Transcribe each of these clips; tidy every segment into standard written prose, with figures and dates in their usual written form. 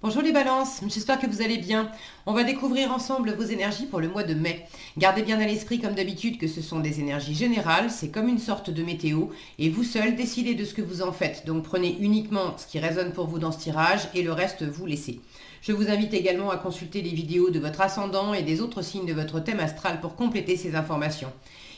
Bonjour les balances, j'espère que vous allez bien. On va découvrir ensemble vos énergies pour le mois de mai. Gardez bien à l'esprit comme d'habitude que ce sont des énergies générales, c'est comme une sorte de météo et vous seul décidez de ce que vous en faites. Donc prenez uniquement ce qui résonne pour vous dans ce tirage et le reste vous laissez. Je vous invite également à consulter les vidéos de votre ascendant et des autres signes de votre thème astral pour compléter ces informations.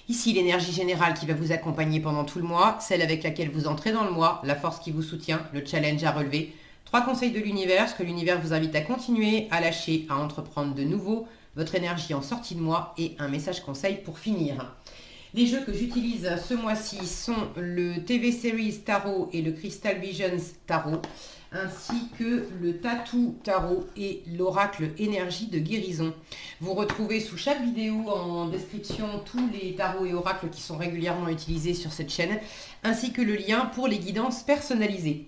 Ici, l'énergie générale qui va vous accompagner pendant tout le mois, celle avec laquelle vous entrez dans le mois, la force qui vous soutient, le challenge à relever. 3 conseils de l'univers, ce que l'univers vous invite à continuer, à lâcher, à entreprendre de nouveau, votre énergie en sortie de mois et un message conseil pour finir. Les jeux que j'utilise ce mois-ci sont le TV Series Tarot et le Crystal Visions Tarot, ainsi que le Tattoo Tarot et l'Oracle Énergie de Guérison. Vous retrouvez sous chaque vidéo en description tous les tarots et oracles qui sont régulièrement utilisés sur cette chaîne, ainsi que le lien pour les guidances personnalisées.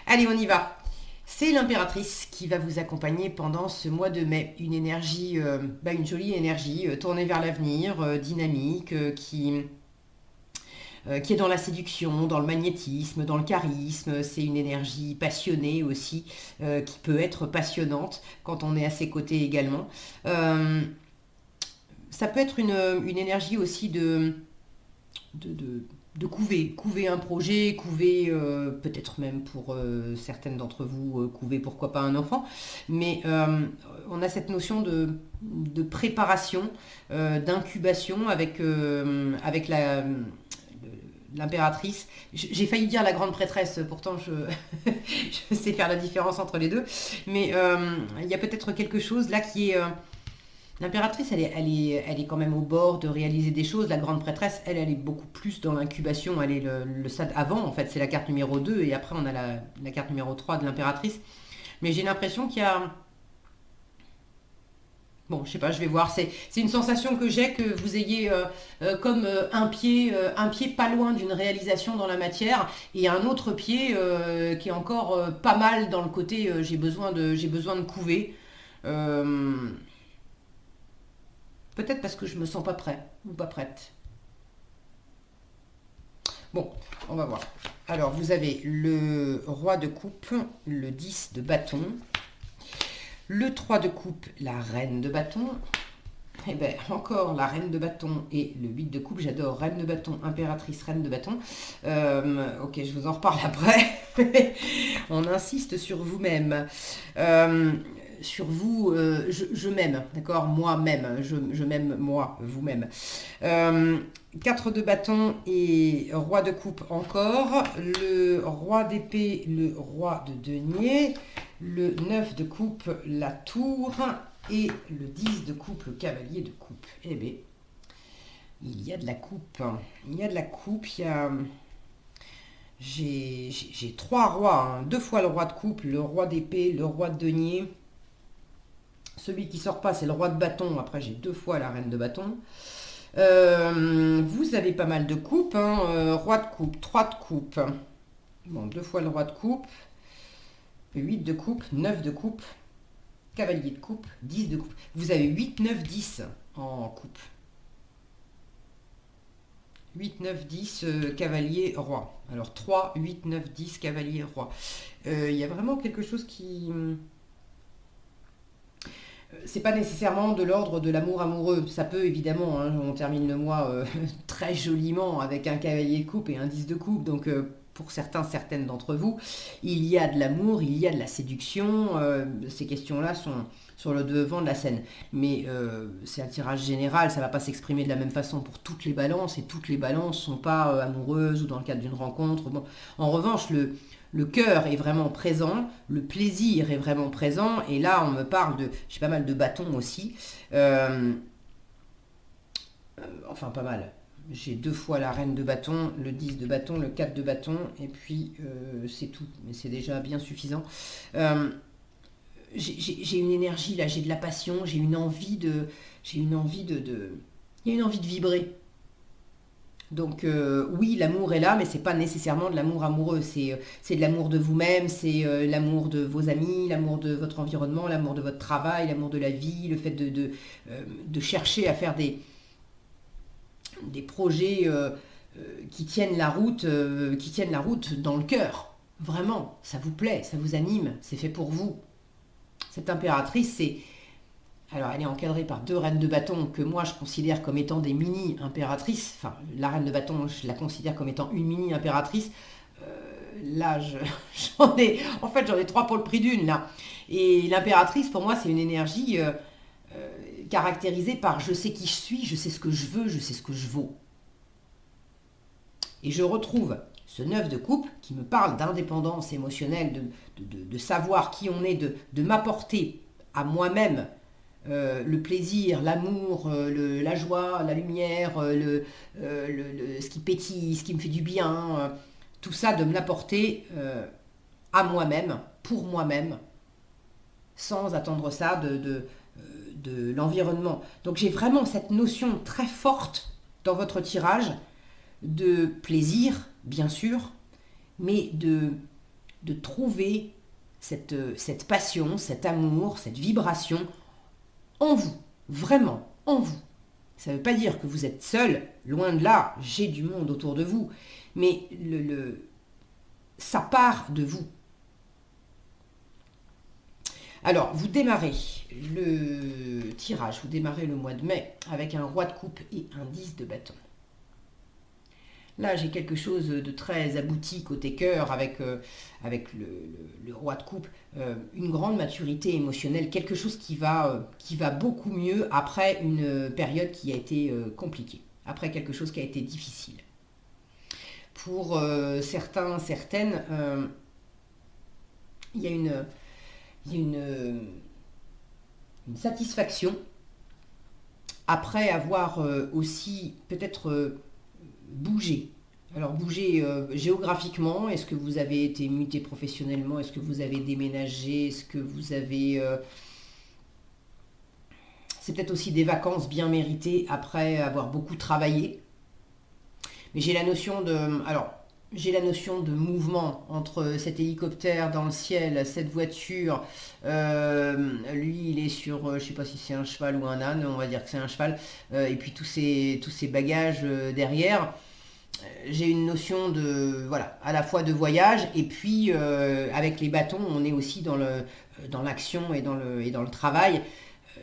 Allez, on y va. C'est l'impératrice qui va vous accompagner pendant ce mois de mai. Une énergie, une jolie énergie tournée vers l'avenir, dynamique, qui est dans la séduction, dans le magnétisme, dans le charisme. C'est une énergie passionnée aussi, qui peut être passionnante quand on est à ses côtés également. Ça peut être une énergie aussi de couver un projet, couver peut-être même pour certaines d'entre vous, couver pourquoi pas un enfant, mais on a cette notion de préparation, d'incubation avec l'impératrice. J'ai failli dire la grande prêtresse, pourtant je sais faire la différence entre les deux, mais il y a peut-être quelque chose là qui est... L'impératrice, elle est quand même au bord de réaliser des choses. La grande prêtresse, elle est beaucoup plus dans l'incubation. Elle est le stade avant, en fait. C'est la carte numéro 2 et après, on a la carte numéro 3 de l'impératrice. Mais j'ai l'impression qu'il y a... Bon, je sais pas, je vais voir. C'est une sensation que j'ai que vous ayez comme un pied pas loin d'une réalisation dans la matière et un autre pied qui est encore pas mal dans le côté j'ai besoin de couver. Euh, Peut-être parce que je me sens pas prêt ou pas prête. Bon, on va voir. Alors, vous avez le roi de coupe, le 10 de bâton, le 3 de coupe, la reine de bâton, et bien encore la reine de bâton et le 8 de coupe. J'adore reine de bâton, impératrice, reine de bâton. Ok, je vous en reparle après. On insiste sur vous-même. Sur vous, je m'aime, d'accord? Moi-même, je m'aime moi, vous-même. 4 de bâton et roi de coupe encore, le roi d'épée, le roi de denier, le 9 de coupe, la tour, et le 10 de coupe, le cavalier de coupe. Eh bien, il y a de la coupe. Il y a de la coupe, il y a... J'ai 3 rois, hein. 2 fois le roi de coupe, le roi d'épée, le roi de denier. Celui qui sort pas, c'est le roi de bâton. Après, j'ai 2 fois la reine de bâton. Vous avez pas mal de coupes. Hein. Roi de coupe, 3 de coupe. Bon, 2 fois le roi de coupe. 8 de coupe, 9 de coupe. Cavalier de coupe, 10 de coupe. Vous avez 8, 9, 10 en coupe. 8, 9, 10, cavalier, roi. Alors 3, 8, 9, 10, cavalier, roi. Il y a vraiment quelque chose qui... C'est pas nécessairement de l'ordre de l'amour amoureux. Ça peut évidemment, hein, on termine le mois très joliment avec un cavalier de coupe et un 10 de coupe. Donc pour certains, certaines d'entre vous, il y a de l'amour, il y a de la séduction. Ces questions-là sont sur le devant de la scène. Mais c'est un tirage général, ça ne va pas s'exprimer de la même façon pour toutes les balances. Et toutes les balances ne sont pas amoureuses ou dans le cadre d'une rencontre. Bon. En revanche, le cœur est vraiment présent, le plaisir est vraiment présent, et là on me parle de, j'ai pas mal de bâtons aussi, enfin pas mal, j'ai 2 fois la reine de bâton, le 10 de bâton, le 4 de bâton, et puis c'est tout, mais c'est déjà bien suffisant. J'ai une énergie là, j'ai de la passion, j'ai une envie de, il y a une envie de vibrer. Donc oui, l'amour est là, mais c'est pas nécessairement de l'amour amoureux. C'est de l'amour de vous-même, c'est l'amour de vos amis, l'amour de votre environnement, l'amour de votre travail, l'amour de la vie, le fait de chercher à faire des projets qui tiennent la route dans le cœur. Vraiment, ça vous plaît, ça vous anime, c'est fait pour vous. Cette impératrice, c'est... Alors, elle est encadrée par 2 reines de bâton que moi, je considère comme étant des mini-impératrices. Enfin, la reine de bâton, je la considère comme étant une mini-impératrice. Là, j'en ai... En fait, j'en ai 3 pour le prix d'une, là. Et l'impératrice, pour moi, c'est une énergie caractérisée par je sais qui je suis, je sais ce que je veux, je sais ce que je vaux. Et je retrouve ce 9 de coupe qui me parle d'indépendance émotionnelle, de savoir qui on est, de m'apporter à moi-même le plaisir, l'amour, la joie, la lumière, ce qui pétille, ce qui me fait du bien, tout ça de me l'apporter à moi-même, pour moi-même, sans attendre ça de l'environnement. Donc j'ai vraiment cette notion très forte dans votre tirage de plaisir, bien sûr, mais de trouver cette passion, cet amour, cette vibration en vous, vraiment en vous. Ça ne veut pas dire que vous êtes seul, loin de là, j'ai du monde autour de vous, mais ça part de vous. Alors, vous démarrez le tirage, vous démarrez le mois de mai avec un roi de coupe et un 10 de bâton. Là, j'ai quelque chose de très abouti côté cœur avec le roi de coupe, une grande maturité émotionnelle, quelque chose qui va beaucoup mieux après une période qui a été compliquée, après quelque chose qui a été difficile. Pour certains, certaines, il y a une satisfaction après avoir aussi peut-être bouger. Alors bouger géographiquement, est-ce que vous avez été muté professionnellement, est-ce que vous avez déménagé, est-ce que vous avez... C'est peut-être aussi des vacances bien méritées après avoir beaucoup travaillé. Mais j'ai la notion de... Alors, j'ai la notion de mouvement entre cet hélicoptère dans le ciel, cette voiture, lui il est sur, je ne sais pas si c'est un cheval ou un âne, on va dire que c'est un cheval, et puis tous ces bagages derrière. J'ai une notion de, voilà, à la fois de voyage, et puis avec les bâtons, on est aussi dans l'action et dans le travail.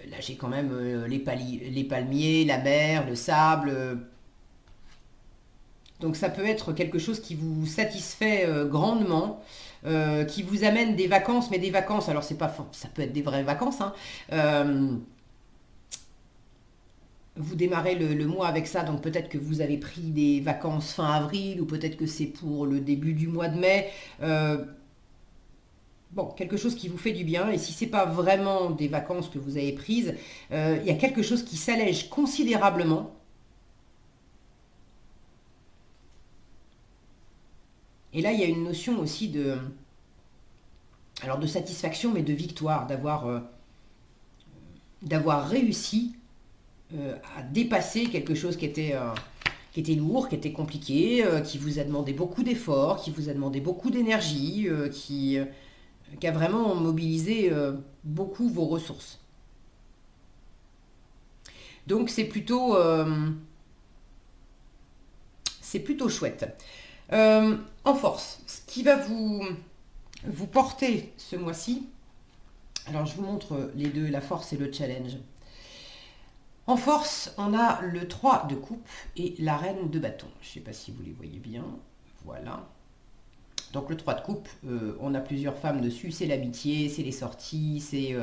Là j'ai quand même les palmiers, la mer, le sable... Donc ça peut être quelque chose qui vous satisfait grandement, qui vous amène des vacances, mais des vacances, alors c'est pas, ça peut être des vraies vacances, hein. Vous démarrez le mois avec ça, donc peut-être que vous avez pris des vacances fin avril, ou peut-être que c'est pour le début du mois de mai. Bon, quelque chose qui vous fait du bien, et si c'est pas vraiment des vacances que vous avez prises, il y a quelque chose qui s'allège considérablement. Et là, il y a une notion aussi de satisfaction, mais de victoire, d'avoir réussi à dépasser quelque chose qui était lourd, qui était compliqué, qui vous a demandé beaucoup d'efforts, qui vous a demandé beaucoup d'énergie, qui a vraiment mobilisé beaucoup vos ressources. Donc c'est plutôt chouette. En force, ce qui va vous porter ce mois-ci, alors je vous montre les deux, la force et le challenge. En force, on a le 3 de coupe et la reine de bâton. Je ne sais pas si vous les voyez bien, voilà. Donc le 3 de coupe, on a plusieurs femmes dessus, c'est l'amitié, c'est les sorties, c'est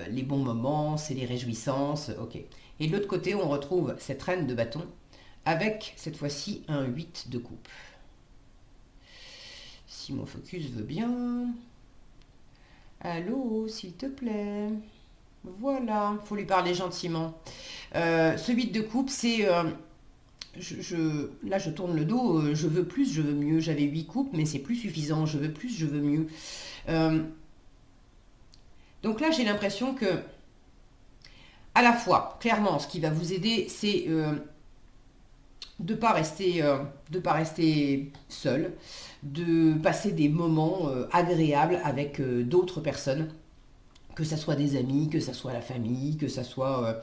les bons moments, c'est les réjouissances, ok. Et de l'autre côté, on retrouve cette reine de bâton avec cette fois-ci un 8 de coupe. Si mon focus veut bien. Allô, s'il te plaît. Voilà, il faut lui parler gentiment. Ce 8 de coupe, c'est... là, je tourne le dos, je veux plus, je veux mieux. J'avais 8 coupes, mais c'est plus suffisant. Je veux plus, je veux mieux. Donc là, j'ai l'impression que, à la fois, clairement, ce qui va vous aider, c'est de pas rester seul, de passer des moments agréables avec d'autres personnes que ça soit des amis, que ça soit la famille, que ça soit...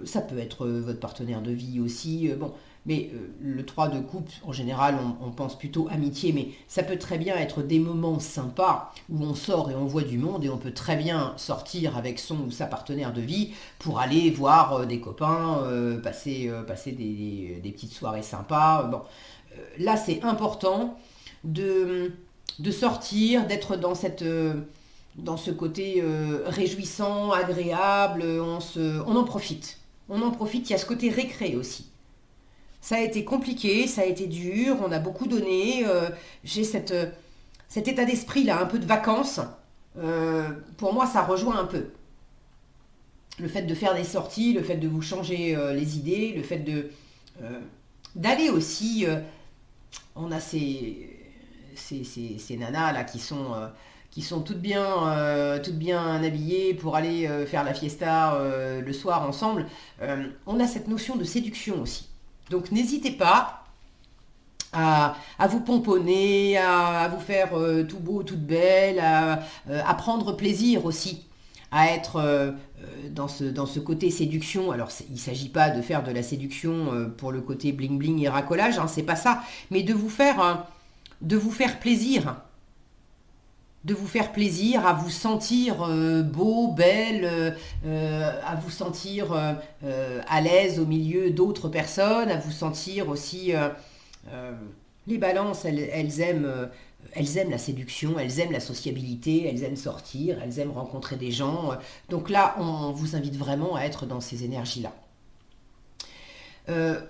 ça peut être votre partenaire de vie aussi. Bon, mais le 3 de coupe, en général, on pense plutôt amitié, mais ça peut très bien être des moments sympas où on sort et on voit du monde et on peut très bien sortir avec son ou sa partenaire de vie pour aller voir des copains, passer des petites soirées sympas. Bon, là, c'est important de sortir, d'être dans ce côté réjouissant, agréable, on en profite. On en profite, il y a ce côté récré aussi. Ça a été compliqué, ça a été dur, on a beaucoup donné. J'ai cet état d'esprit là, un peu de vacances. Pour moi, ça rejoint un peu. Le fait de faire des sorties, le fait de vous changer les idées, le fait d'aller aussi... on a ces nanas là qui sont toutes bien habillées pour aller faire la fiesta le soir ensemble. On a cette notion de séduction aussi. Donc n'hésitez pas à vous pomponner, à vous faire tout beau, toute belle, à prendre plaisir aussi, à être dans ce côté séduction. Alors il ne s'agit pas de faire de la séduction pour le côté bling bling et racolage, hein, c'est pas ça, mais de vous faire plaisir. De vous faire plaisir, à vous sentir beau, belle, à vous sentir à l'aise au milieu d'autres personnes, à vous sentir aussi... les balances, elles aiment la séduction, elles aiment la sociabilité, elles aiment sortir, elles aiment rencontrer des gens. Donc là, on vous invite vraiment à être dans ces énergies-là.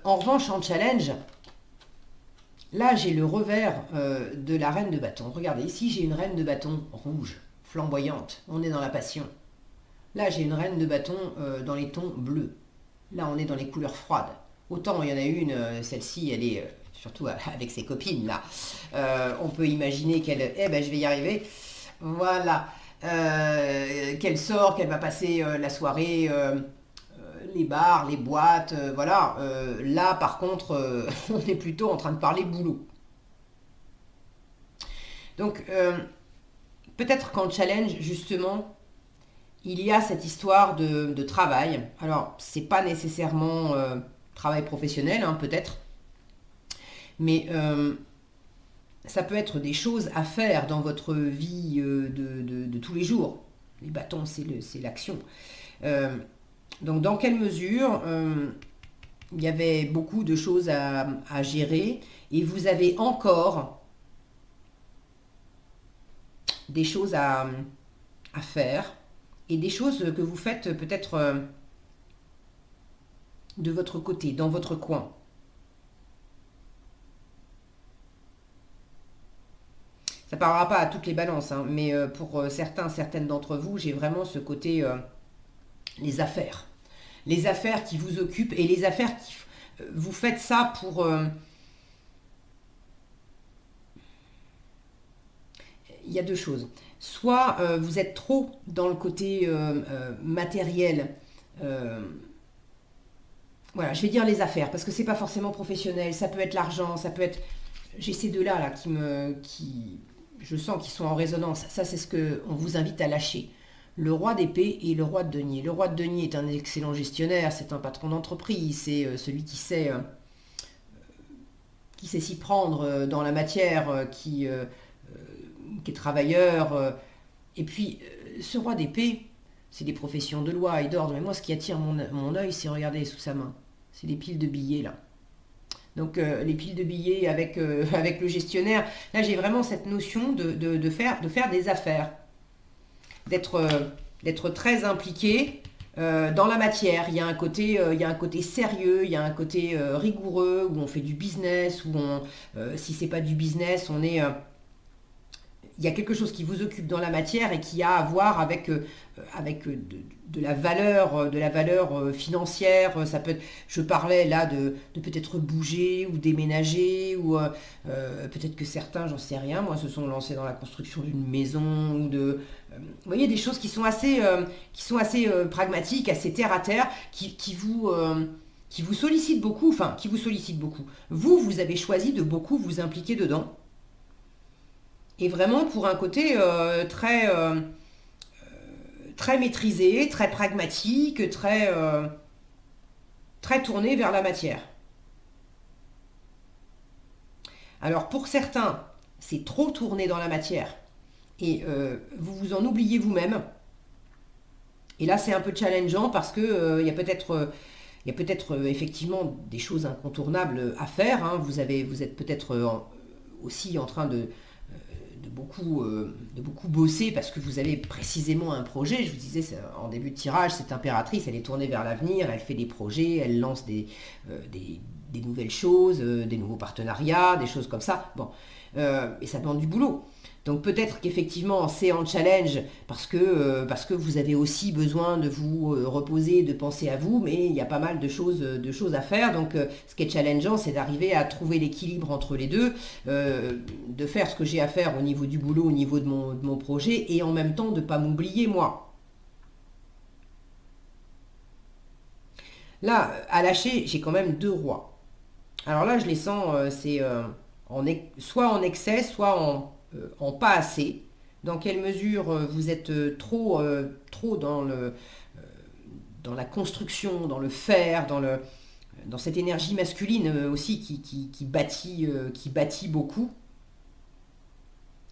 En revanche, en challenge... Là, j'ai le revers de la reine de bâton. Regardez, ici, j'ai une reine de bâton rouge, flamboyante. On est dans la passion. Là, j'ai une reine de bâton dans les tons bleus. Là, on est dans les couleurs froides. Autant, il y en a une, celle-ci, elle est, surtout avec ses copines, là. On peut imaginer qu'elle... Eh ben, je vais y arriver. Voilà. Qu'elle sort, qu'elle va passer la soirée... les bars, les boîtes, voilà. Là, par contre, on est plutôt en train de parler boulot. Donc, peut-être qu'en challenge, justement, il y a cette histoire de travail. Alors, c'est pas nécessairement travail professionnel, hein, peut-être, mais ça peut être des choses à faire dans votre vie de tous les jours. Les bâtons, c'est l'action. Donc dans quelle mesure il y avait beaucoup de choses à gérer et vous avez encore des choses à faire et des choses que vous faites peut-être de votre côté, dans votre coin. Ça ne parlera pas à toutes les balances, hein, mais pour certaines d'entre vous, j'ai vraiment ce côté les affaires. Les affaires qui vous occupent et les affaires qui... vous faites ça pour... il y a deux choses. Soit vous êtes trop dans le côté matériel. Voilà, je vais dire les affaires, parce que c'est pas forcément professionnel. Ça peut être l'argent, ça peut être... J'ai ces deux-là là, je sens qu'ils sont en résonance. Ça, c'est ce qu'on vous invite à lâcher. Le roi d'épée et le roi de denier. Le roi de denier est un excellent gestionnaire, c'est un patron d'entreprise, c'est celui qui sait s'y prendre dans la matière, qui est travailleur. Et puis, ce roi d'épée, c'est des professions de loi et d'ordre. Mais moi, ce qui attire mon œil, c'est, regardez, sous sa main, c'est les piles de billets, là. Donc, les piles de billets avec le gestionnaire. Là, j'ai vraiment cette notion de faire des affaires. D'être très impliqué dans la matière. Il y a un côté sérieux, il y a un côté rigoureux, où on fait du business, où si c'est pas du business, il y a quelque chose qui vous occupe dans la matière et qui a à voir avec de la valeur financière. Ça peut être, je parlais là de peut-être bouger ou déménager, ou peut-être que certains, j'en sais rien, moi, se sont lancés dans la construction d'une maison, ou vous voyez, des choses qui sont assez pragmatiques, assez terre à terre, qui vous sollicitent beaucoup, enfin, qui vous sollicitent beaucoup. Vous avez choisi de beaucoup vous impliquer dedans. Et vraiment pour un côté très maîtrisé, très pragmatique, très tourné vers la matière. Alors pour certains, c'est trop tourné dans la matière et vous vous en oubliez vous-même. Et là, c'est un peu challengeant parce que il y a peut-être effectivement des choses incontournables à faire, hein. Vous êtes peut-être aussi en train de beaucoup bosser parce que vous avez précisément un projet. Je vous disais en début de tirage, cette impératrice, elle est tournée vers l'avenir, elle fait des projets, elle lance des nouvelles choses, des nouveaux partenariats, des choses comme ça. Bon, et ça demande du boulot. Donc peut-être qu'effectivement c'est en challenge parce que vous avez aussi besoin de vous reposer, de penser à vous, mais il y a pas mal de choses à faire. Donc ce qui est challengeant, c'est d'arriver à trouver l'équilibre entre les deux, de faire ce que j'ai à faire au niveau du boulot, au niveau de mon projet, et en même temps de ne pas m'oublier moi. Là, à lâcher, j'ai quand même 2 rois. Alors là, je les sens, soit en excès, soit en pas assez. Dans quelle mesure vous êtes trop dans la construction, dans le faire, dans cette énergie masculine aussi qui bâtit beaucoup,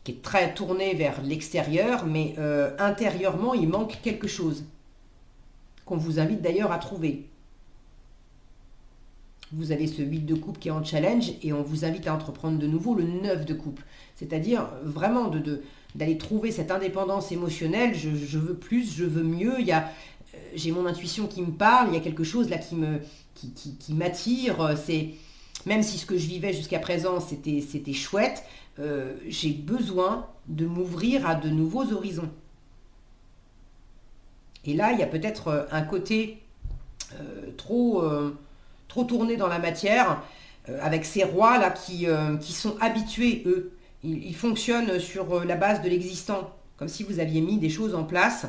qui est très tournée vers l'extérieur, mais intérieurement, il manque quelque chose qu'on vous invite d'ailleurs à trouver. Vous avez ce 8 de coupe qui est en challenge et on vous invite à entreprendre de nouveau le 9 de coupe. C'est-à-dire vraiment d'aller trouver cette indépendance émotionnelle. Je veux plus, je veux mieux. J'ai mon intuition qui me parle. Il y a quelque chose là qui m'attire. Même si ce que je vivais jusqu'à présent c'était chouette, j'ai besoin de m'ouvrir à de nouveaux horizons. Et là, il y a peut-être un côté trop tourné dans la matière, avec ces rois là qui sont habitués, eux. Ils fonctionnent sur la base de l'existant, comme si vous aviez mis des choses en place.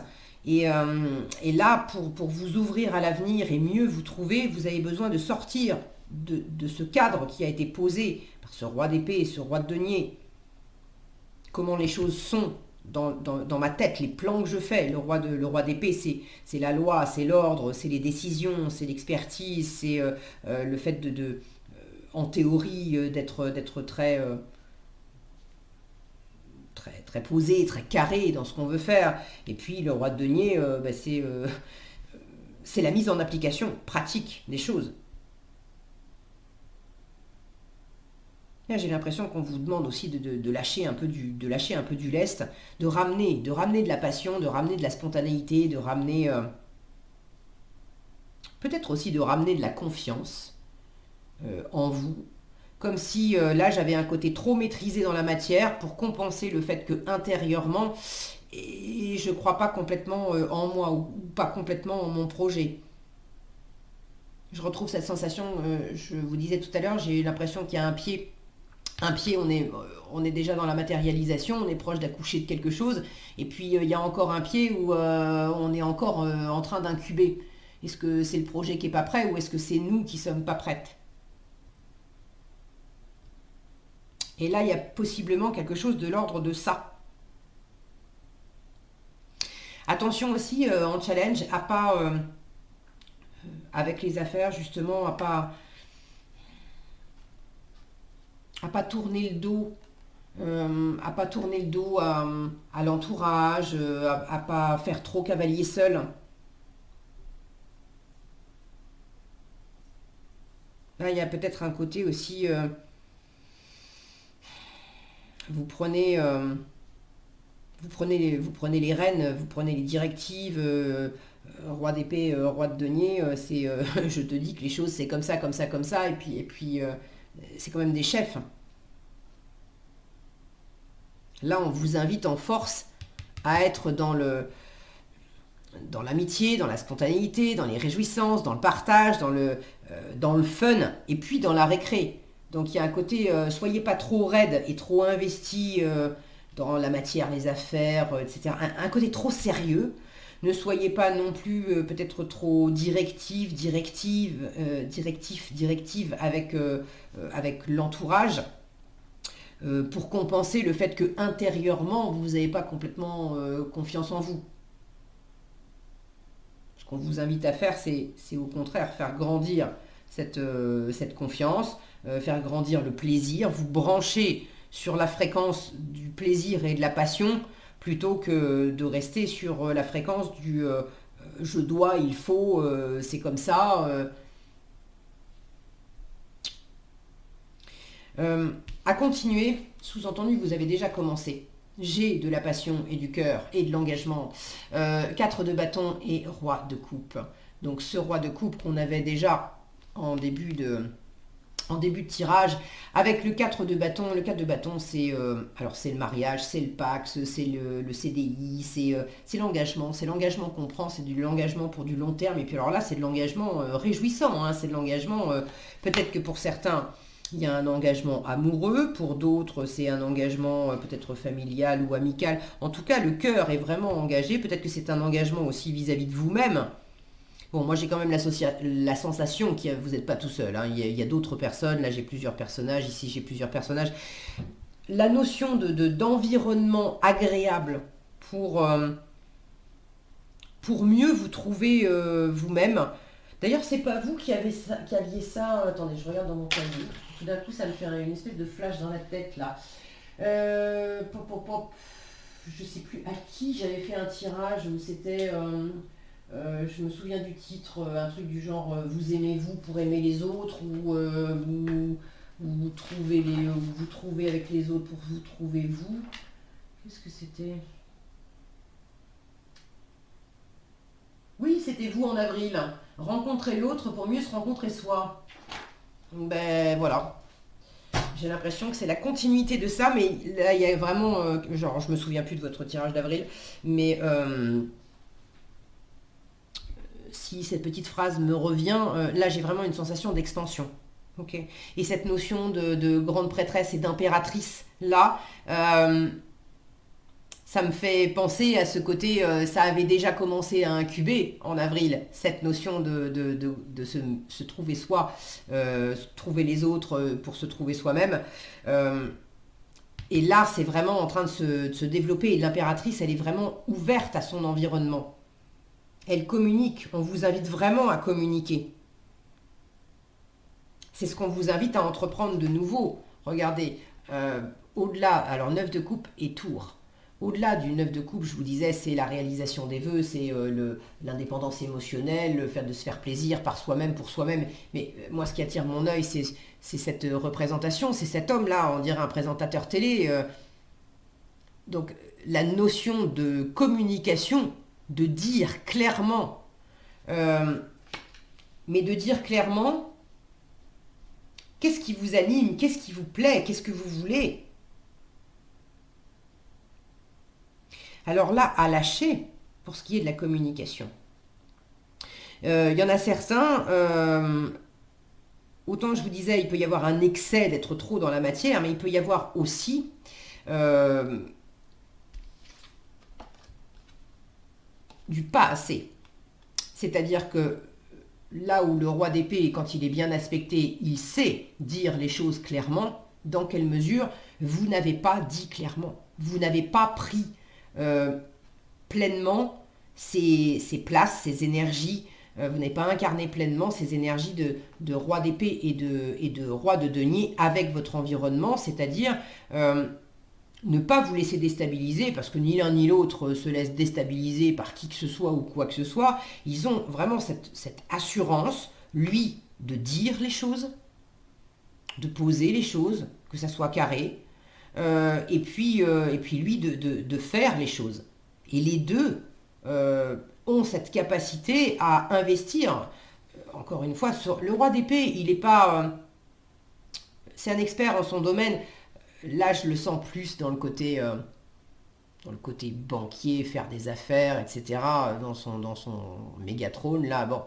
Et là, pour vous ouvrir à l'avenir et mieux vous trouver, vous avez besoin de sortir de ce cadre qui a été posé par ce roi d'épée et ce roi de denier. Comment les choses sont dans ma tête, les plans que je fais. Le roi d'épée, c'est la loi, c'est l'ordre, c'est les décisions, c'est l'expertise, c'est le fait en théorie, d'être très posé, très carré dans ce qu'on veut faire. Et puis le roi de denier, c'est la mise en application pratique des choses. Là, j'ai l'impression qu'on vous demande aussi de lâcher un peu de lâcher un peu du lest, de ramener de la passion, de ramener de la spontanéité, de ramener peut-être aussi de ramener de la confiance en vous. Comme si là j'avais un côté trop maîtrisé dans la matière pour compenser le fait que intérieurement, et je ne crois pas complètement en moi ou pas complètement en mon projet. Je retrouve cette sensation, je vous disais tout à l'heure, j'ai l'impression qu'il y a un pied, on est déjà dans la matérialisation, on est proche d'accoucher de quelque chose, et puis il y a encore un pied où on est encore en train d'incuber. Est-ce que c'est le projet qui n'est pas prêt ou est-ce que c'est nous qui ne sommes pas prêtes? Et là, il y a possiblement quelque chose de l'ordre de ça. Attention aussi en challenge à pas, avec les affaires justement, à pas tourner le dos à pas tourner le dos à l'entourage, à pas faire trop cavalier seul. Là, il y a peut-être un côté aussi, vous prenez, vous prenez les rênes, vous prenez les directives, roi d'épée, roi de denier, c'est je te dis que les choses c'est comme ça, comme ça, comme ça, et puis c'est quand même des chefs. Là, on vous invite en force à être dans l'amitié, dans la spontanéité, dans les réjouissances, dans le partage, dans le fun, et puis dans la récré. Donc il y a un côté, soyez pas trop raide et trop investi dans la matière, les affaires, etc. Un côté trop sérieux. Ne soyez pas non plus peut-être trop directif avec l'entourage pour compenser le fait que intérieurement vous n'avez pas complètement confiance en vous. qu'on vous invite à faire, c'est au contraire faire grandir cette confiance, faire grandir le plaisir, vous brancher sur la fréquence du plaisir et de la passion, plutôt que de rester sur la fréquence du je dois, il faut, c'est comme ça. À continuer, sous-entendu, vous avez déjà commencé. J'ai de la passion et du cœur et de l'engagement. 4 de bâton et roi de coupe. Donc ce roi de coupe qu'on avait déjà en début de tirage, avec le 4 de bâton. Le 4 de bâton, c'est c'est le mariage, c'est le Pax, c'est le CDI, c'est l'engagement. C'est l'engagement qu'on prend, c'est de l'engagement pour du long terme. Et puis alors là, c'est de l'engagement réjouissant. Hein, c'est de l'engagement, peut-être que pour certains, il y a un engagement amoureux, pour d'autres, c'est un engagement peut-être familial ou amical. En tout cas, le cœur est vraiment engagé. Peut-être que c'est un engagement aussi vis-à-vis de vous-même. Bon, moi j'ai quand même la sensation que vous n'êtes pas tout seul. Hein. Il y a d'autres personnes. Là, j'ai plusieurs personnages. Ici, j'ai plusieurs personnages. La notion d'environnement agréable pour mieux vous trouver vous-même. D'ailleurs, c'est pas vous qui aviez ça. Attendez, je regarde dans mon cahier. Tout d'un coup, ça me fait une espèce de flash dans la tête là. Je sais plus à qui j'avais fait un tirage où c'était. Je me souviens du titre, un truc du genre vous aimez-vous pour aimer les autres, ou vous trouvez avec les autres pour vous trouver vous. Qu'est-ce que c'était? Oui, c'était vous en avril. Rencontrer l'autre pour mieux se rencontrer soi. Ben voilà. J'ai l'impression que c'est la continuité de ça, mais là il y a vraiment, genre je me souviens plus de votre tirage d'avril, mais si cette petite phrase me revient, là j'ai vraiment une sensation d'expansion. Okay. Et cette notion de grande prêtresse et d'impératrice, là, ça me fait penser à ce côté, ça avait déjà commencé à incuber en avril, cette notion de se trouver soi, trouver les autres pour se trouver soi-même. Et là, c'est vraiment en train de se développer. Et l'impératrice, elle est vraiment ouverte à son environnement. Elle communique. On vous invite vraiment à communiquer. C'est ce qu'on vous invite à entreprendre de nouveau. Regardez, au-delà, alors 9 de coupe et tour. Au-delà du 9 de coupe, je vous disais, c'est la réalisation des vœux, c'est l'indépendance émotionnelle, le fait de se faire plaisir par soi-même, pour soi-même. Mais moi, ce qui attire mon œil, c'est cette représentation, c'est cet homme-là, on dirait un présentateur télé. Donc, la notion de communication, de dire clairement, mais de dire clairement, qu'est-ce qui vous anime, qu'est-ce qui vous plaît, qu'est-ce que vous voulez. Alors là, à lâcher, pour ce qui est de la communication. Il y en a certains, autant je vous disais, il peut y avoir un excès d'être trop dans la matière, mais il peut y avoir aussi du pas assez. C'est-à-dire que là où le roi d'épée, quand il est bien aspecté, il sait dire les choses clairement, dans quelle mesure vous n'avez pas dit clairement. Vous n'avez pas pris pleinement ces places, ces énergies. Vous n'avez pas incarné pleinement ces énergies de roi d'épée et de roi de denier avec votre environnement, c'est-à-dire ne pas vous laisser déstabiliser, parce que ni l'un ni l'autre se laisse déstabiliser par qui que ce soit ou quoi que ce soit. Ils ont vraiment cette assurance, lui, de dire les choses, de poser les choses, que ça soit carré, et puis lui de faire les choses. Et les deux ont cette capacité à investir. Encore une fois, le roi d'épée, il n'est pas... c'est un expert en son domaine. Là, je le sens plus dans le côté banquier, faire des affaires, etc. Dans son mégatrône, là, bon.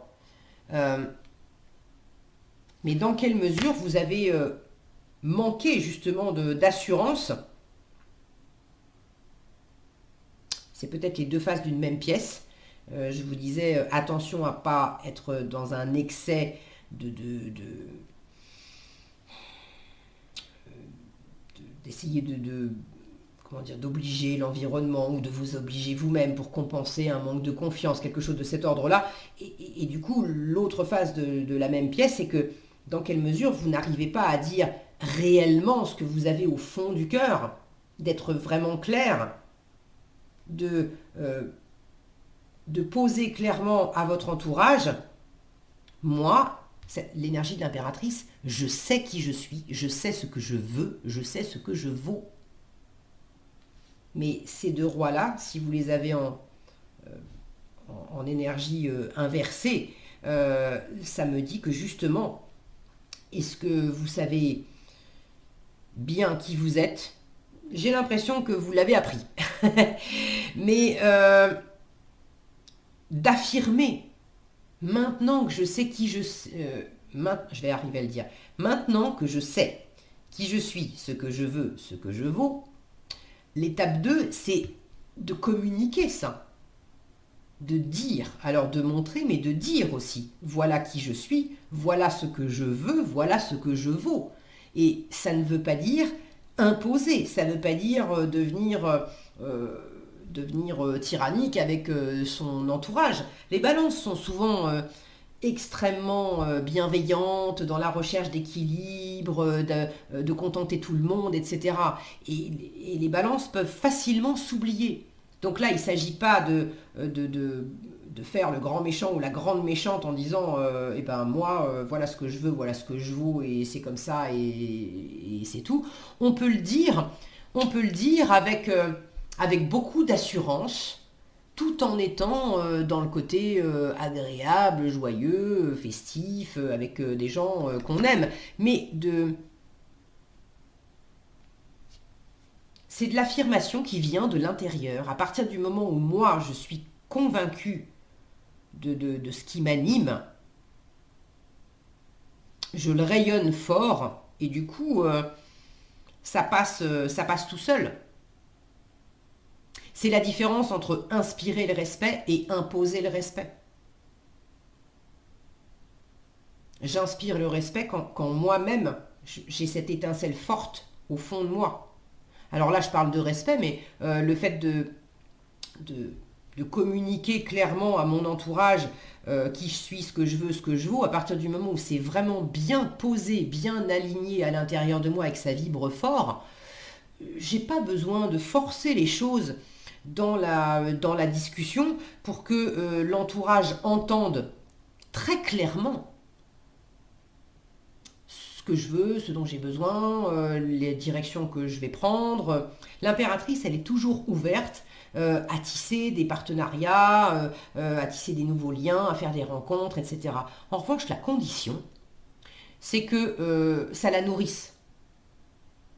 Mais dans quelle mesure vous avez manqué justement d'assurance? C'est peut-être les deux faces d'une même pièce. Je vous disais, attention à ne pas être dans un excès d'essayer comment dire, d'obliger l'environnement ou de vous obliger vous-même pour compenser un manque de confiance, quelque chose de cet ordre-là. Et du coup, l'autre face de la même pièce, c'est que dans quelle mesure vous n'arrivez pas à dire réellement ce que vous avez au fond du cœur, d'être vraiment clair, de poser clairement à votre entourage, moi, l'énergie de l'impératrice, je sais qui je suis, je sais ce que je veux, je sais ce que je vaux. Mais ces deux rois-là, si vous les avez en énergie inversée, ça me dit que justement, est-ce que vous savez bien qui vous êtes? J'ai l'impression que vous l'avez appris. Mais d'affirmer, maintenant que je sais qui je suis, je vais arriver à le dire, maintenant que je sais qui je suis, ce que je veux, ce que je vaux, l'étape 2, c'est de communiquer ça, de dire, alors de montrer, mais de dire aussi, voilà qui je suis, voilà ce que je veux, voilà ce que je vaux. Et ça ne veut pas dire imposer, ça ne veut pas dire devenir tyrannique avec son entourage. Les balances sont souvent extrêmement bienveillantes dans la recherche d'équilibre, de contenter tout le monde, etc. Et les balances peuvent facilement s'oublier. Donc là, il ne s'agit pas de faire le grand méchant ou la grande méchante en disant eh ben moi, voilà ce que je veux, voilà ce que je vaux, et c'est comme ça, et c'est tout. On peut le dire avec beaucoup d'assurance, tout en étant dans le côté agréable, joyeux, festif, avec des gens qu'on aime. Mais c'est de l'affirmation qui vient de l'intérieur. À partir du moment où moi, je suis convaincue de ce qui m'anime, je le rayonne fort, et du coup, ça passe tout seul. C'est la différence entre inspirer le respect et imposer le respect. J'inspire le respect quand moi-même, j'ai cette étincelle forte au fond de moi. Alors là, je parle de respect, mais le fait de communiquer clairement à mon entourage qui je suis, ce que je veux, ce que je vaux, à partir du moment où c'est vraiment bien posé, bien aligné à l'intérieur de moi et que ça vibre fort, j'ai pas besoin de forcer les choses dans la discussion pour que l'entourage entende très clairement ce que je veux, ce dont j'ai besoin, les directions que je vais prendre. L'impératrice, elle est toujours ouverte à tisser des partenariats, à tisser des nouveaux liens, à faire des rencontres, etc. En revanche, la condition, c'est que ça la nourrisse.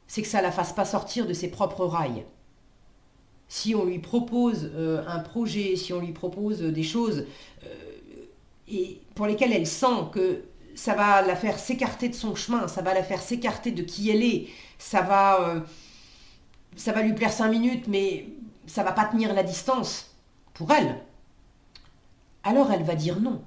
C'est que ça ne la fasse pas sortir de ses propres rails. Si on lui propose un projet, si on lui propose des choses et pour lesquelles elle sent que ça va la faire s'écarter de son chemin, ça va la faire s'écarter de qui elle est, ça va lui plaire 5 minutes, mais ça va pas tenir la distance pour elle, alors elle va dire non.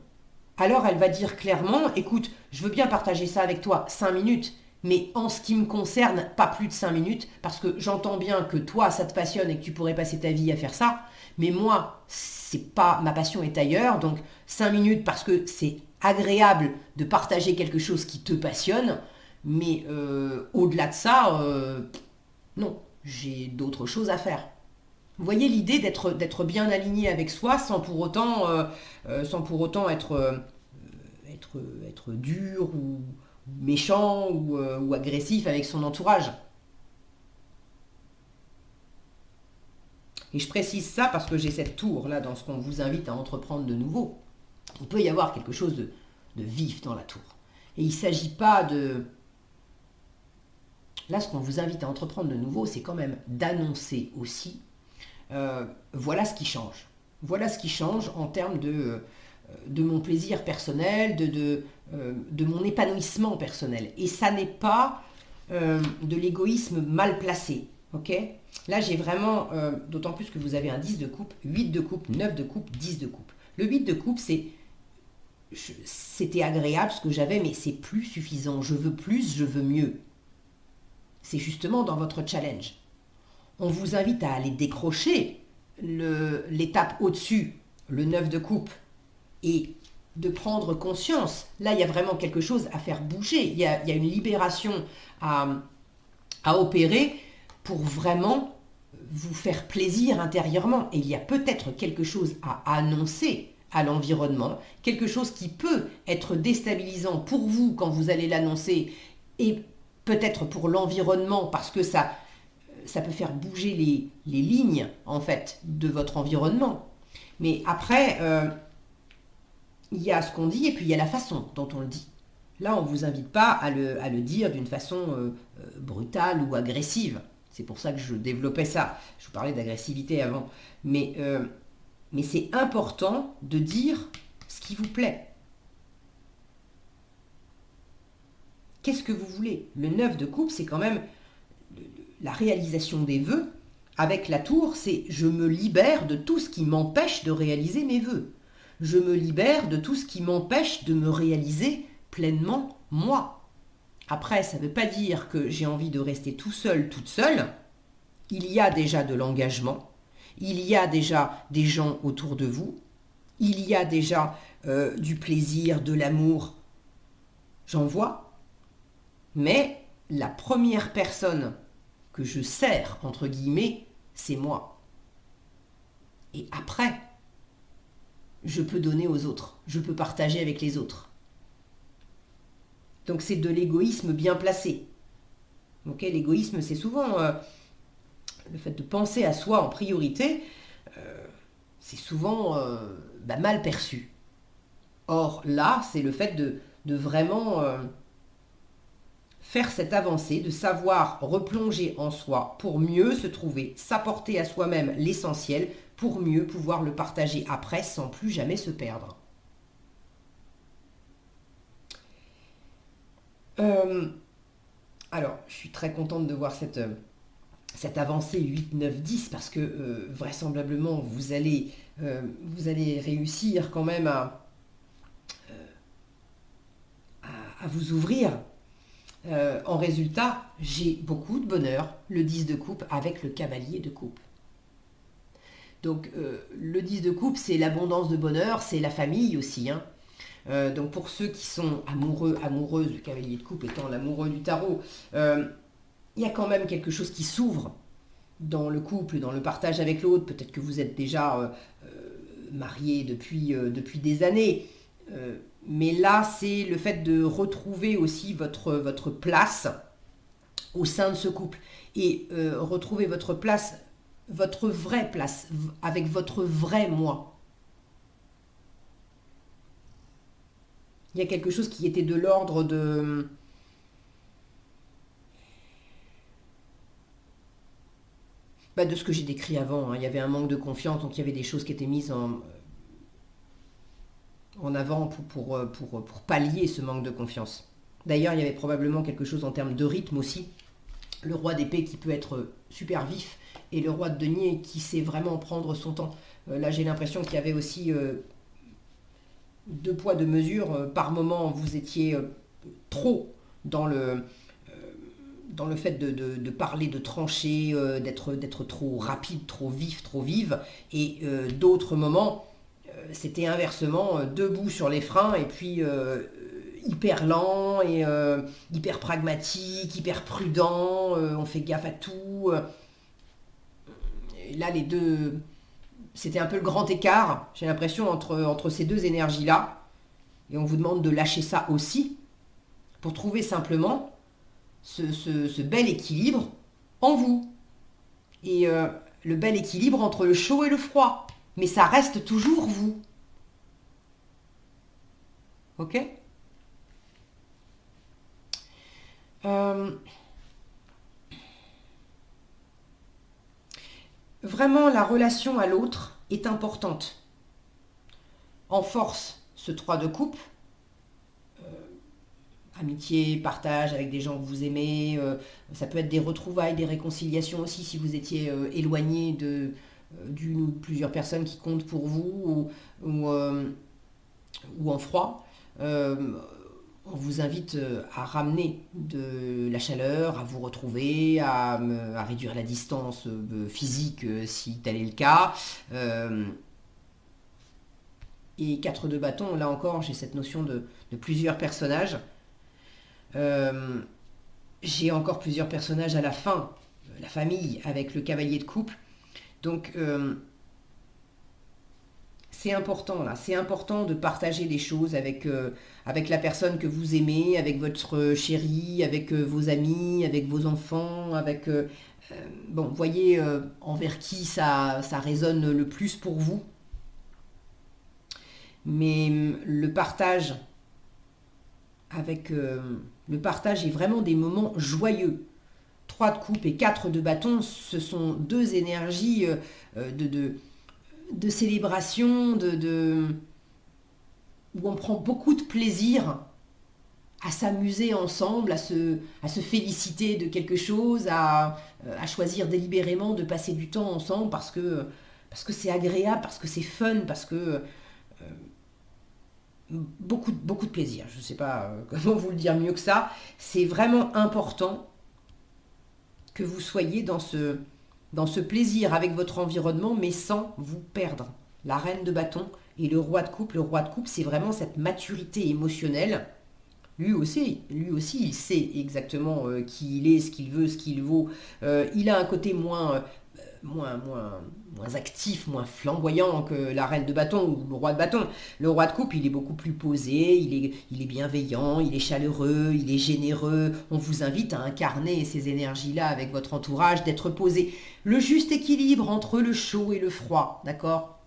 Alors elle va dire clairement, écoute, je veux bien partager ça avec toi 5 minutes, mais en ce qui me concerne, pas plus de 5 minutes, parce que j'entends bien que toi, ça te passionne et que tu pourrais passer ta vie à faire ça, mais moi, c'est pas, ma passion est ailleurs, donc 5 minutes parce que c'est agréable de partager quelque chose qui te passionne, mais au-delà de ça, non, j'ai d'autres choses à faire. Vous voyez l'idée d'être bien aligné avec soi sans pour autant être dur ou méchant ou agressif avec son entourage. Et je précise ça parce que j'ai cette tour là dans ce qu'on vous invite à entreprendre de nouveau. Il peut y avoir quelque chose de vif dans la tour. Et il ne s'agit pas de... Là, ce qu'on vous invite à entreprendre de nouveau, c'est quand même d'annoncer aussi voilà ce qui change. Voilà ce qui change en termes de mon plaisir personnel, de mon épanouissement personnel. Et ça n'est pas de l'égoïsme mal placé. Ok ? Là, j'ai vraiment, d'autant plus que vous avez un 10 de coupe, 8 de coupe, 9 de coupe, 10 de coupe. Le 8 de coupe, c'était agréable ce que j'avais, mais c'est plus suffisant. Je veux plus, je veux mieux. C'est justement dans votre challenge. on vous invite à aller décrocher l'étape au-dessus, le 9 de coupe, et de prendre conscience. Là, il y a vraiment quelque chose à faire bouger. Il y a une libération à opérer pour vraiment vous faire plaisir intérieurement. Et il y a peut-être quelque chose à annoncer à l'environnement, quelque chose qui peut être déstabilisant pour vous quand vous allez l'annoncer et peut-être pour l'environnement parce que ça peut faire bouger les lignes en fait de votre environnement. Mais après, il y a ce qu'on dit et puis il y a la façon dont on le dit. Là, on ne vous invite pas à le dire d'une façon brutale ou agressive. C'est pour ça que je développais ça. Je vous parlais d'agressivité avant. Mais c'est important de dire ce qui vous plaît. Qu'est-ce que vous voulez? Le 9 de coupe, c'est quand même la réalisation des vœux. Avec la tour, c'est je me libère de tout ce qui m'empêche de réaliser mes vœux. Je me libère de tout ce qui m'empêche de me réaliser pleinement moi. Après, ça ne veut pas dire que j'ai envie de rester tout seul, toute seule. Il y a déjà de l'engagement. Il y a déjà des gens autour de vous. Il y a déjà du plaisir, de l'amour. J'en vois. Mais la première personne que je sers, entre guillemets, c'est moi. Et après, je peux donner aux autres. Je peux partager avec les autres. Donc c'est de l'égoïsme bien placé. Okay, l'égoïsme, c'est souvent le fait de penser à soi en priorité, c'est souvent mal perçu. Or là, c'est le fait de vraiment faire cette avancée, de savoir replonger en soi pour mieux se trouver, s'apporter à soi-même l'essentiel, pour mieux pouvoir le partager après sans plus jamais se perdre. Alors, je suis très contente de voir cette avancée 8, 9, 10 parce que vraisemblablement vous allez réussir quand même à vous ouvrir. En résultat, j'ai beaucoup de bonheur, le 10 de coupe avec le cavalier de coupe. Donc le 10 de coupe, c'est l'abondance de bonheur, c'est la famille aussi. Donc pour ceux qui sont amoureux, amoureuses, le cavalier de coupe étant l'amoureux du tarot, il y a quand même quelque chose qui s'ouvre dans le couple, dans le partage avec l'autre. Peut-être que vous êtes déjà mariés depuis des années. Mais là, c'est le fait de retrouver aussi votre place au sein de ce couple. Et retrouver votre place, votre vraie place, avec votre vrai moi. Il y a quelque chose qui était de l'ordre de ce que j'ai décrit avant. Il y avait un manque de confiance, donc il y avait des choses qui étaient mises en avant pour pallier ce manque de confiance. D'ailleurs, il y avait probablement quelque chose en termes de rythme aussi. Le roi d'épée qui peut être super vif et le roi de denier qui sait vraiment prendre son temps. Là, j'ai l'impression qu'il y avait aussi deux poids, deux mesures. Par moment, vous étiez trop dans le fait de parler, de trancher, d'être trop rapide, trop vif, trop vive. Et d'autres moments, c'était inversement debout sur les freins et puis hyper lent et hyper pragmatique, hyper prudent, on fait gaffe à tout. Et là, les deux, c'était un peu le grand écart, j'ai l'impression, entre ces deux énergies-là. Et on vous demande de lâcher ça aussi pour trouver simplement ce bel équilibre en vous. Et le bel équilibre entre le chaud et le froid. Mais ça reste toujours vous. Ok ? Vraiment, la relation à l'autre est importante. En force, ce 3 de coupe, amitié, partage avec des gens que vous aimez, ça peut être des retrouvailles, des réconciliations aussi si vous étiez éloigné d'une ou plusieurs personnes qui comptent pour vous ou en froid. on vous invite à ramener de la chaleur, à vous retrouver, à réduire la distance physique si tel est le cas. Et 4 de bâton, là encore, j'ai cette notion de plusieurs personnages. J'ai encore plusieurs personnages à la fin, la famille avec le cavalier de coupe. Donc c'est important là, c'est important de partager des choses avec la personne que vous aimez, avec votre chéri, avec vos amis, avec vos enfants, avec bon, voyez envers qui ça résonne le plus pour vous. Mais le partage le partage est vraiment des moments joyeux. 3 de coupe et 4 de bâton, ce sont deux énergies de célébration, où on prend beaucoup de plaisir à s'amuser ensemble, à se féliciter de quelque chose, à choisir délibérément de passer du temps ensemble parce que c'est agréable, parce que c'est fun, parce que beaucoup de plaisir. Je ne sais pas comment vous le dire mieux que ça. C'est vraiment important que vous soyez dans ce plaisir avec votre environnement, mais sans vous perdre. La reine de bâton et le roi de coupe, c'est vraiment cette maturité émotionnelle. Lui aussi, il sait exactement qui il est, ce qu'il veut, ce qu'il vaut. Il a un côté moins actif, moins flamboyant que la reine de bâton ou le roi de bâton. Le roi de coupe, il est beaucoup plus posé, il est bienveillant, il est chaleureux, il est généreux. On vous invite à incarner ces énergies-là avec votre entourage, d'être posé. Le juste équilibre entre le chaud et le froid, d'accord?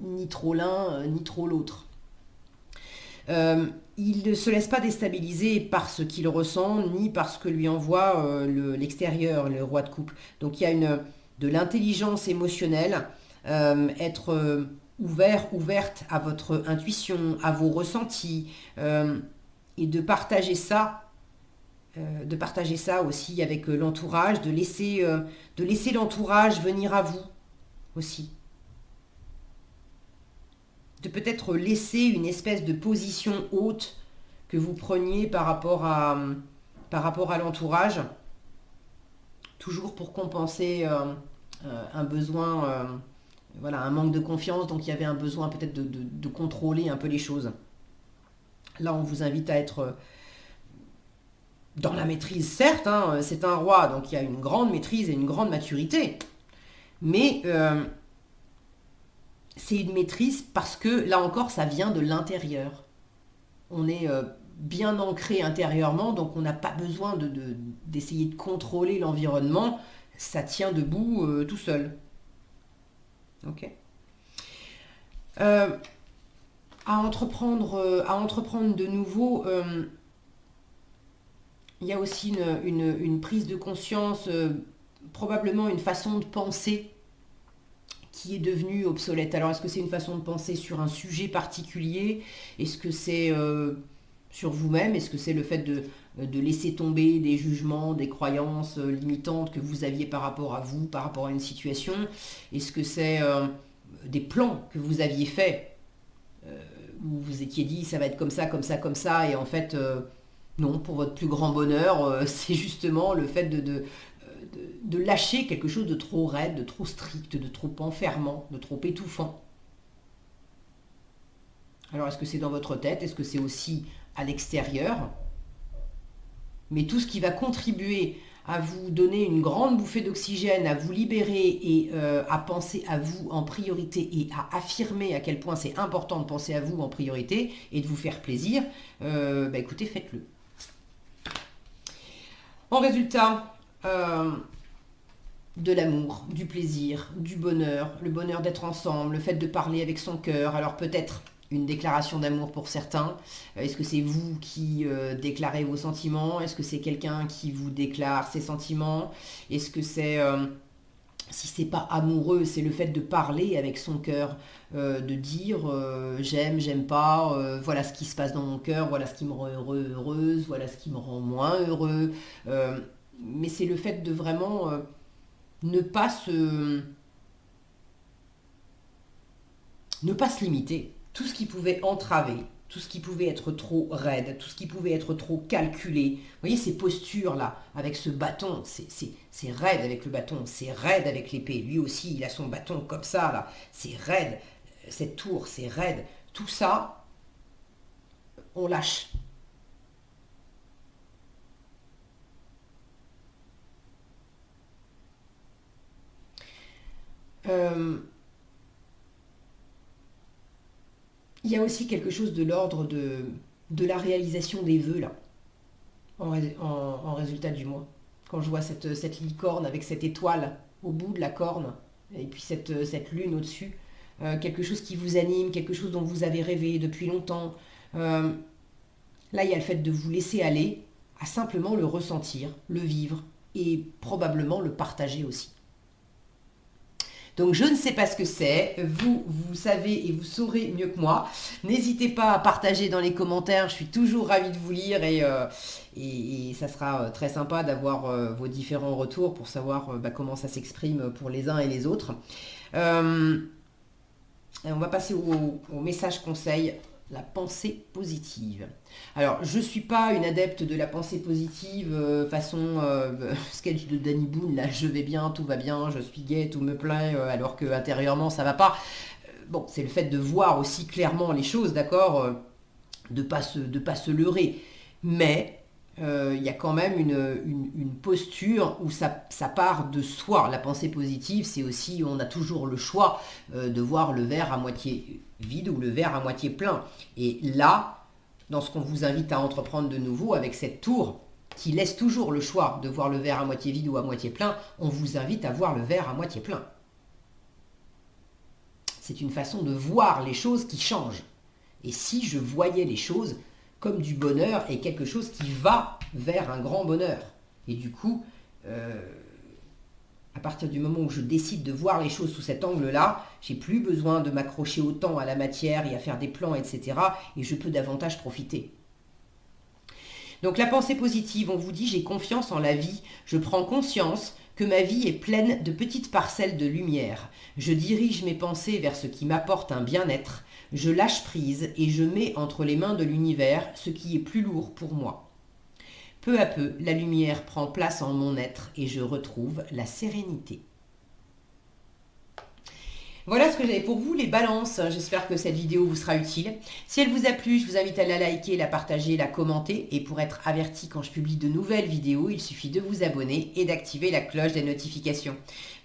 Ni trop l'un, ni trop l'autre. Il ne se laisse pas déstabiliser par ce qu'il ressent, ni par ce que lui envoie l'extérieur, le roi de coupe. Donc il y a de l'intelligence émotionnelle, être ouverte à votre intuition, à vos ressentis, et de partager ça aussi avec l'entourage, de laisser l'entourage venir à vous aussi. De peut-être laisser une espèce de position haute que vous preniez par rapport à l'entourage, toujours pour compenser un besoin, voilà, un manque de confiance, donc il y avait un besoin peut-être de contrôler un peu les choses. Là, on vous invite à être dans la maîtrise, certes, hein, c'est un roi, donc il y a une grande maîtrise et une grande maturité, mais c'est une maîtrise parce que, là encore, ça vient de l'intérieur. On est bien ancré intérieurement, donc on n'a pas besoin d'essayer de contrôler l'environnement. Ça tient debout tout seul. Ok. À entreprendre de nouveau, il y a aussi une prise de conscience, probablement une façon de penser qui est devenue obsolète. Alors, est-ce que c'est une façon de penser sur un sujet particulier? Est-ce que c'est sur vous-même? Est-ce que c'est le fait de laisser tomber des jugements, des croyances limitantes que vous aviez par rapport à vous, par rapport à une situation? Est-ce que c'est des plans que vous aviez faits où vous étiez dit ça va être comme ça, comme ça, comme ça, et en fait non, pour votre plus grand bonheur, c'est justement le fait de lâcher quelque chose de trop raide, de trop strict, de trop enfermant, de trop étouffant. Alors est-ce que c'est dans votre tête? Est-ce que c'est aussi à l'extérieur? Mais tout ce qui va contribuer à vous donner une grande bouffée d'oxygène, à vous libérer et à penser à vous en priorité et à affirmer à quel point c'est important de penser à vous en priorité et de vous faire plaisir, écoutez, faites-le. En résultat, de l'amour, du plaisir, du bonheur, le bonheur d'être ensemble, le fait de parler avec son cœur. Alors peut-être une déclaration d'amour pour certains. Est-ce que c'est vous qui déclarez vos sentiments? Est-ce que c'est quelqu'un qui vous déclare ses sentiments? Est-ce que c'est, si c'est pas amoureux, c'est le fait de parler avec son cœur, de dire j'aime, j'aime pas, voilà ce qui se passe dans mon cœur, voilà ce qui me rend heureux, heureuse, voilà ce qui me rend moins heureux. Mais c'est le fait de vraiment ne pas se limiter. Tout ce qui pouvait entraver, tout ce qui pouvait être trop raide, tout ce qui pouvait être trop calculé. Vous voyez ces postures-là, avec ce bâton, c'est raide avec le bâton, c'est raide avec l'épée. Lui aussi, il a son bâton comme ça, là. C'est raide, cette tour, c'est raide. Tout ça, on lâche. Il y a aussi quelque chose de l'ordre de la réalisation des vœux, là, en résultat du mois. Quand je vois cette licorne avec cette étoile au bout de la corne, et puis cette lune au-dessus, quelque chose qui vous anime, quelque chose dont vous avez rêvé depuis longtemps. Là, il y a le fait de vous laisser aller à simplement le ressentir, le vivre, et probablement le partager aussi. Donc je ne sais pas ce que c'est, vous savez et vous saurez mieux que moi. N'hésitez pas à partager dans les commentaires, je suis toujours ravie de vous lire et ça sera très sympa d'avoir vos différents retours pour savoir comment ça s'exprime pour les uns et les autres. On va passer au message conseil. La pensée positive. Alors, je ne suis pas une adepte de la pensée positive façon sketch de Danny Boone, là, je vais bien, tout va bien, je suis gai, tout me plaît, alors que intérieurement ça va pas. Bon, c'est le fait de voir aussi clairement les choses, d'accord, de pas se leurrer. Mais il y a quand même une posture où ça part de soi. La pensée positive, c'est aussi, on a toujours le choix de voir le verre à moitié vide ou le verre à moitié plein. Et là, dans ce qu'on vous invite à entreprendre de nouveau avec cette tour, qui laisse toujours le choix de voir le verre à moitié vide ou à moitié plein, on vous invite à voir le verre à moitié plein. C'est une façon de voir les choses qui changent. Et si je voyais les choses comme du bonheur et quelque chose qui va vers un grand bonheur. Et du coup, à partir du moment où je décide de voir les choses sous cet angle-là, j'ai plus besoin de m'accrocher autant à la matière et à faire des plans, etc. Et je peux davantage profiter. Donc la pensée positive, on vous dit, j'ai confiance en la vie, je prends conscience que ma vie est pleine de petites parcelles de lumière. Je dirige mes pensées vers ce qui m'apporte un bien-être. Je lâche prise et je mets entre les mains de l'univers ce qui est plus lourd pour moi. Peu à peu, la lumière prend place en mon être et je retrouve la sérénité. Voilà ce que j'avais pour vous, les balances. J'espère que cette vidéo vous sera utile. Si elle vous a plu, je vous invite à la liker, la partager, la commenter. Et pour être averti quand je publie de nouvelles vidéos, il suffit de vous abonner et d'activer la cloche des notifications.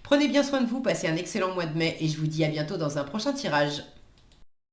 Prenez bien soin de vous, passez un excellent mois de mai et je vous dis à bientôt dans un prochain tirage.